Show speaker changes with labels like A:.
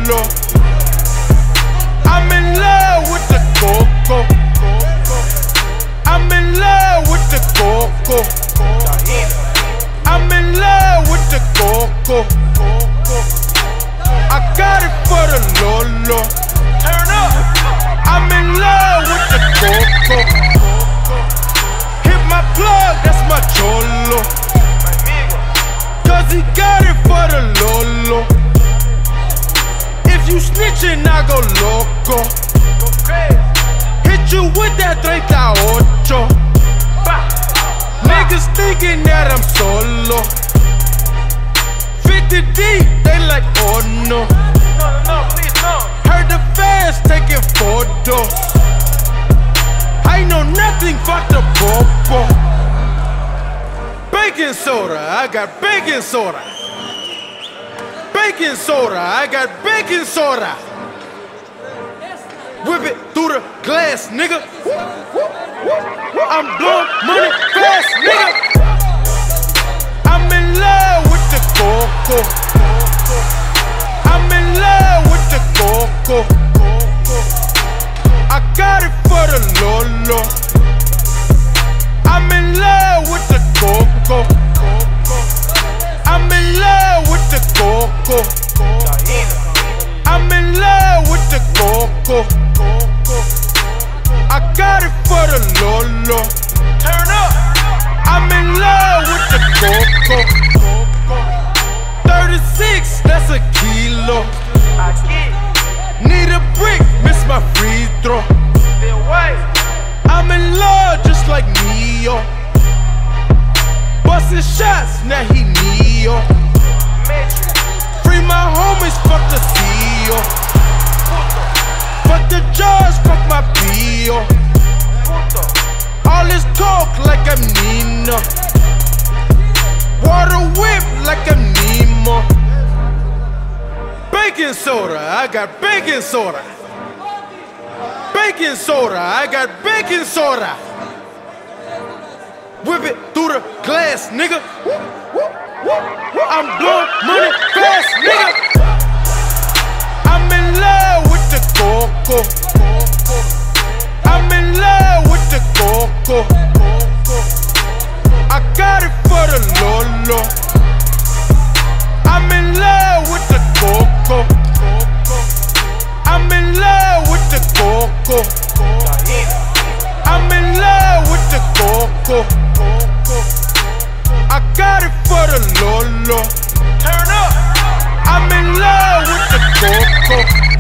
A: lolo. I'm in love with the coco. I'm in love with the coco. I'm in love with the coco. I got it for the lolo. Turn up. I'm in love with the coco. Hit my plug, that's my cholo. Cause he got it for the lolo. If you snitchin', I go loco. Hit you with that 38. Niggas thinking that I'm solo. 50 deep, they like, oh no. No, please no. Heard the fans taking photos. I know nothing but the popo. Baking soda, I got baking soda. Baking soda, I got baking soda. Whip it through the glass, nigga. I'm blowing money fast, nigga. I'm in love with the coco. I'm in love with the coco. I got it for the lolo. I'm in love with the coco. I'm in love with the coco. I'm in love with the coco. I got it for the lolo. Turn up. I'm in love with the coco. 36, that's a kilo. Need a brick, miss my free throw. I'm in love just like Neo. Bustin' shots, now he Neo. Free my homies, fuck the CEO. Fuck the judge, fuck my PO. All this talk like I'm Nino. Water whip like I'm Nemo. Baking soda, I got baking soda. Baking soda, I got baking soda. Whip it through the glass, nigga. I'm blowing money fast, nigga. I'm in love with the coco. I'm in love with the coco. I got it for the lolo. I'm in love with the coco. I'm in love with the coco. I'm in love with the coco. I got it for the lolo. Turn up. I'm in love with the coco.